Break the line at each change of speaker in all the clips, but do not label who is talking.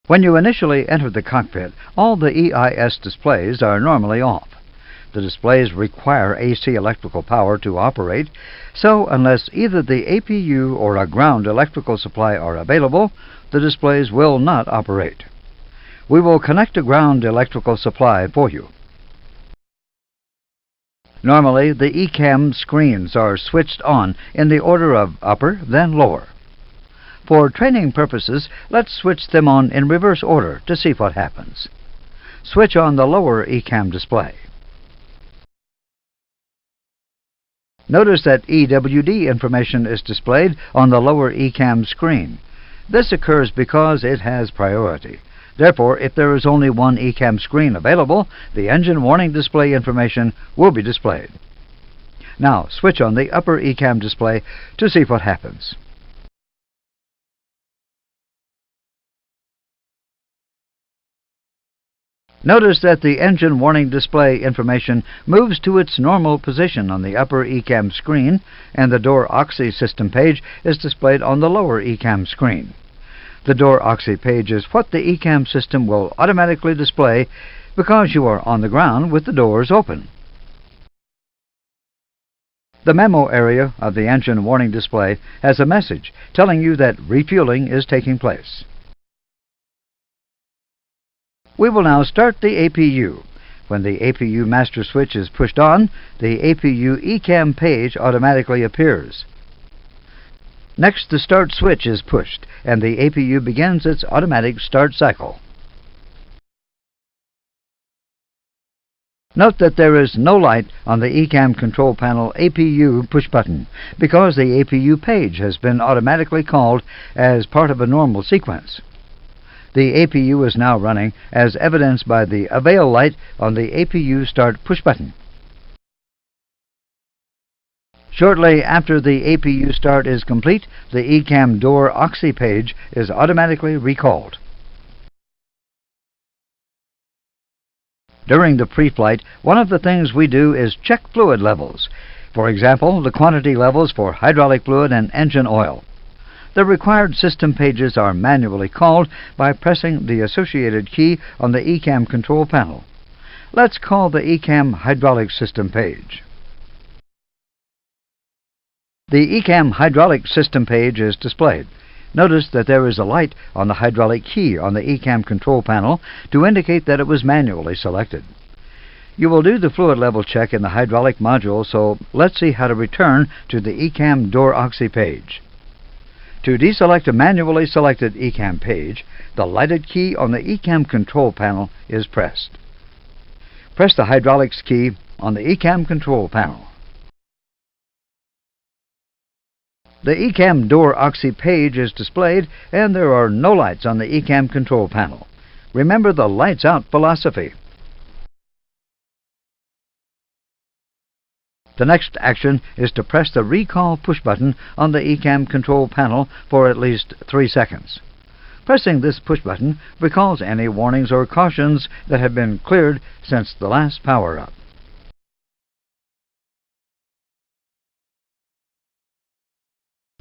When you initially enter the cockpit, all the EIS displays are normally off. The displays require AC electrical power to operate, so unless either the APU or a ground electrical supply are available, the displays will not operate. We will connect a ground electrical supply for you. Normally, the Ecam screens are switched on in the order of upper, then lower. For training purposes, let's switch them on in reverse order to see what happens. Switch on the lower Ecam display. Notice that EWD information is displayed on the lower Ecam screen. This occurs because it has priority. Therefore, if there is only one Ecam screen available, the engine warning display information will be displayed. Now, switch on the upper Ecam display to see what happens. Notice that the engine warning display information moves to its normal position on the upper Ecam screen, and the door oxy system page is displayed on the lower Ecam screen. The door oxy page is what the Ecam system will automatically display because you are on the ground with the doors open. The memo area of the engine warning display has a message telling you that refueling is taking place. We will now start the APU. When the APU master switch is pushed on, the APU Ecam page automatically appears. Next, the start switch is pushed, and the APU begins its automatic start cycle. Note that there is no light on the Ecam control panel APU push button because the APU page has been automatically called as part of a normal sequence. The APU is now running as evidenced by the avail light on the APU start push button. Shortly after the APU start is complete, the Ecam door oxy page is automatically recalled. During the pre-flight, one of the things we do is check fluid levels. For example, the quantity levels for hydraulic fluid and engine oil. The required system pages are manually called by pressing the associated key on the Ecam control panel. Let's call the Ecam hydraulic system page. The Ecam hydraulic system page is displayed. Notice that there is a light on the hydraulic key on the Ecam control panel to indicate that it was manually selected. You will do the fluid level check in the hydraulic module, so let's see how to return to the Ecam door oxy page. To deselect a manually selected Ecam page, the lighted key on the Ecam control panel is pressed. Press the hydraulics key on the Ecam control panel. The Ecam door oxy page is displayed, and there are no lights on the Ecam control panel. Remember the lights out philosophy. The next action is to press the recall push button on the Ecam control panel for at least 3 seconds. Pressing this push button recalls any warnings or cautions that have been cleared since the last power-up.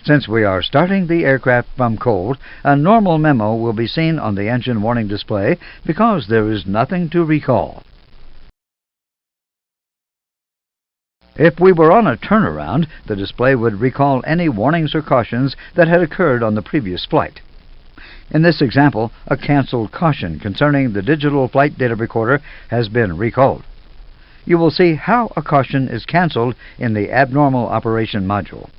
Since we are starting the aircraft from cold, a normal memo will be seen on the engine warning display because there is nothing to recall. If we were on a turnaround, the display would recall any warnings or cautions that had occurred on the previous flight. In this example, a canceled caution concerning the digital flight data recorder has been recalled. You will see how a caution is canceled in the Abnormal Operation module.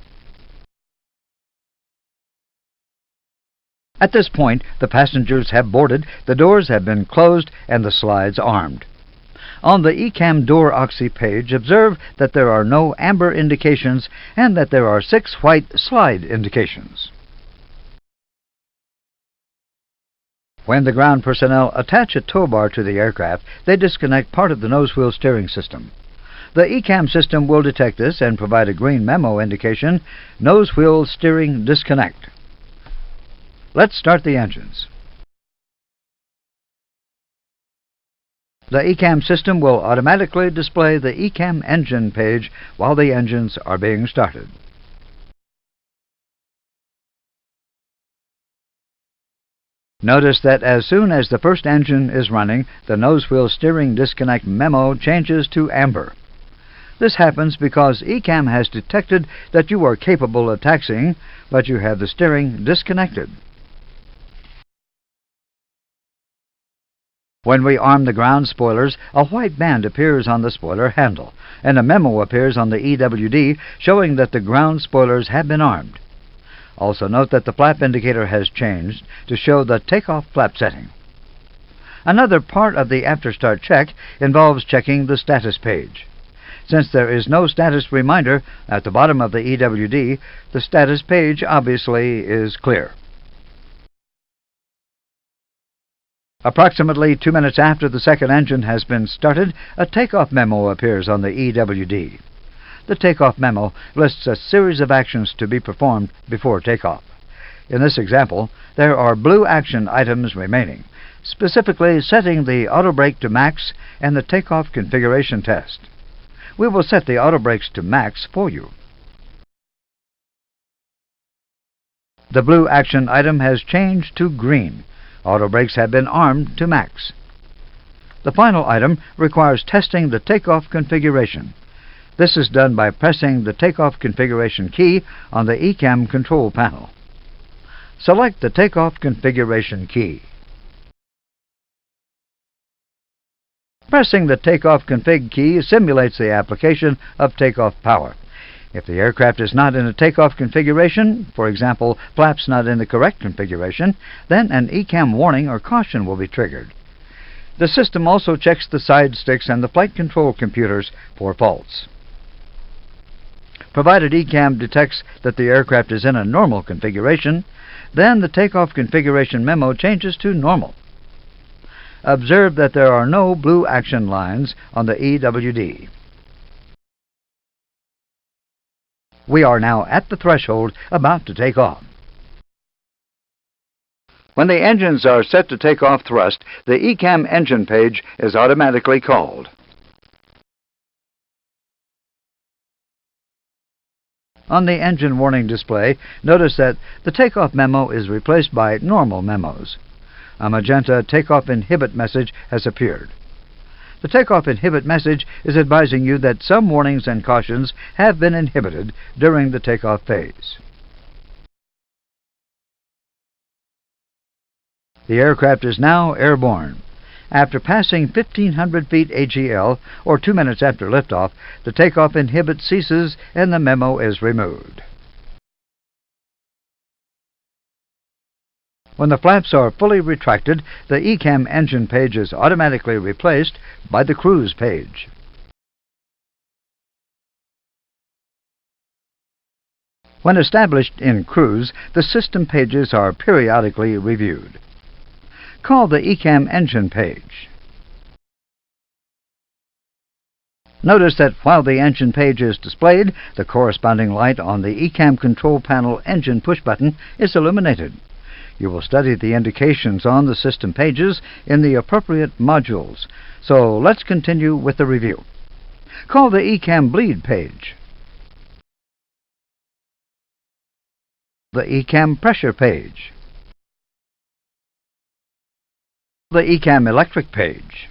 At this point, the passengers have boarded, the doors have been closed, and the slides armed. On the Ecam door oxy page, observe that there are no amber indications and that there are 6 white slide indications. When the ground personnel attach a tow bar to the aircraft, they disconnect part of the Nosewheel steering system. The Ecam system will detect this and provide a green memo indication, Nosewheel steering disconnect. Let's start the engines. The Ecam system will automatically display the Ecam engine page while the engines are being started. Notice that as soon as the first engine is running, the Nosewheel steering disconnect memo changes to amber. This happens because Ecam has detected that you are capable of taxiing, but you have the steering disconnected. When we arm the ground spoilers, a white band appears on the spoiler handle, and a memo appears on the EWD showing that the ground spoilers have been armed. Also note that the flap indicator has changed to show the takeoff flap setting. Another part of the after-start check involves checking the status page. Since there is no status reminder at the bottom of the EWD, the status page obviously is clear. Approximately 2 minutes after the second engine has been started, a takeoff memo appears on the EWD. The takeoff memo lists a series of actions to be performed before takeoff. In this example, there are blue action items remaining, specifically setting the auto brake to max and the takeoff configuration test. We will set the auto brakes to max for you. The blue action item has changed to green. Auto brakes have been armed to max. The final item requires testing the takeoff configuration. This is done by pressing the takeoff configuration key on the Ecam control panel. Select the takeoff configuration key. Pressing the takeoff config key simulates the application of takeoff power. If the aircraft is not in a takeoff configuration, for example, flaps not in the correct configuration, then an Ecam warning or caution will be triggered. The system also checks the side sticks and the flight control computers for faults. Provided Ecam detects that the aircraft is in a normal configuration, then the takeoff configuration memo changes to normal. Observe that there are no blue action lines on the EWD. We are now at the threshold about to take off. When the engines are set to take off thrust, the Ecam engine page is automatically called. On the engine warning display, notice that the takeoff memo is replaced by normal memos. A magenta takeoff inhibit message has appeared. The takeoff inhibit message is advising you that some warnings and cautions have been inhibited during the takeoff phase. The aircraft is now airborne. After passing 1,500 feet AGL, or 2 minutes after liftoff, the takeoff inhibit ceases and the memo is removed. When the flaps are fully retracted, the Ecam engine page is automatically replaced by the cruise page. When established in cruise, the system pages are periodically reviewed. Call the Ecam engine page. Notice that while the engine page is displayed, the corresponding light on the Ecam control panel engine push button is illuminated. You will study the indications on the system pages in the appropriate modules. So let's continue with the review. Call the Ecam bleed page. The Ecam pressure page. The Ecam electric page.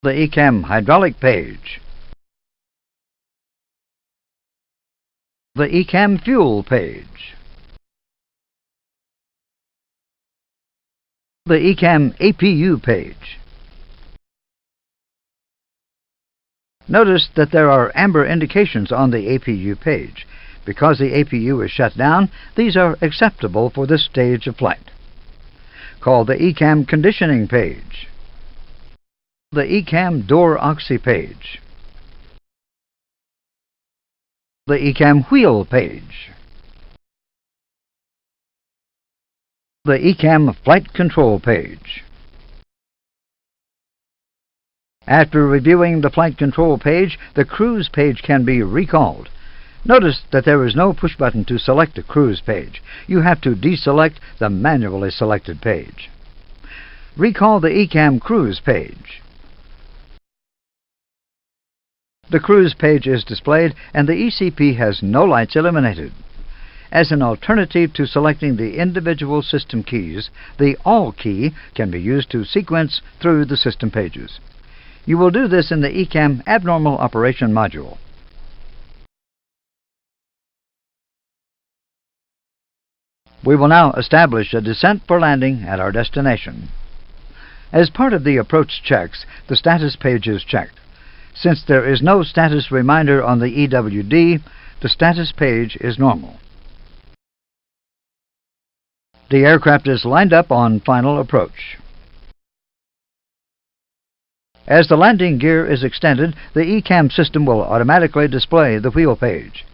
The Ecam hydraulic page. The Ecam fuel page. The Ecam APU page. Notice that there are amber indications on the APU page. Because the APU is shut down, these are acceptable for this stage of flight. Call the Ecam conditioning page. The Ecam door oxy page. The Ecam wheel page. The Ecam flight control page. After reviewing the flight control page, the cruise page can be recalled. Notice that there is no push button to select the cruise page. You have to deselect the manually selected page. Recall the Ecam cruise page. The cruise page is displayed and the ECP has no lights illuminated. As an alternative to selecting the individual system keys, the All key can be used to sequence through the system pages. You will do this in the Ecam Abnormal Operation module. We will now establish a descent for landing at our destination. As part of the approach checks, the status page is checked. Since there is no status reminder on the EWD, the status page is normal. The aircraft is lined up on final approach. As the landing gear is extended, the Ecam system will automatically display the wheel page.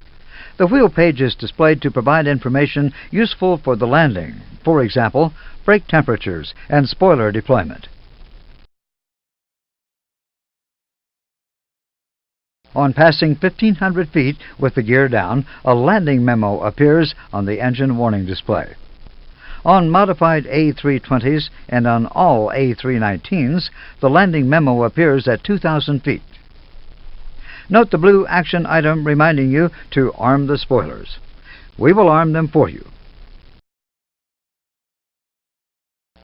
The wheel page is displayed to provide information useful for the landing, for example, brake temperatures and spoiler deployment. On passing 1,500 feet with the gear down, a landing memo appears on the engine warning display. On modified A320s and on all A319s, the landing memo appears at 2,000 feet. Note the blue action item reminding you to arm the spoilers. We will arm them for you.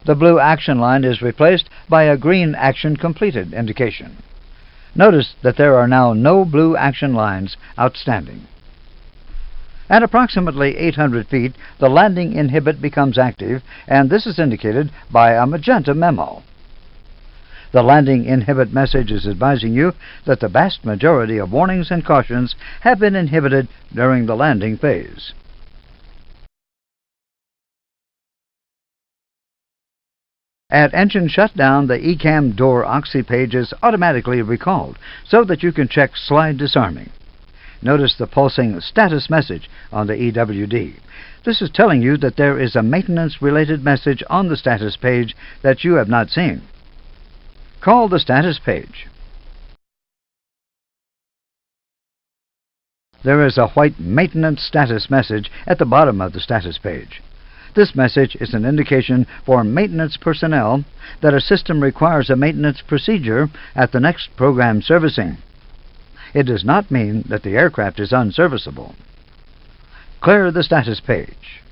The blue action line is replaced by a green action completed indication. Notice that there are now no blue action lines outstanding. At approximately 800 feet, the landing inhibit becomes active, and this is indicated by a magenta memo. The landing inhibit message is advising you that the vast majority of warnings and cautions have been inhibited during the landing phase. At engine shutdown, the Ecam door oxy page is automatically recalled so that you can check slide disarming. Notice the pulsing status message on the EWD. This is telling you that there is a maintenance-related message on the status page that you have not seen. Call the status page. There is a white maintenance status message at the bottom of the status page. This message is an indication for maintenance personnel that a system requires a maintenance procedure at the next program servicing. It does not mean that the aircraft is unserviceable. Clear the status page.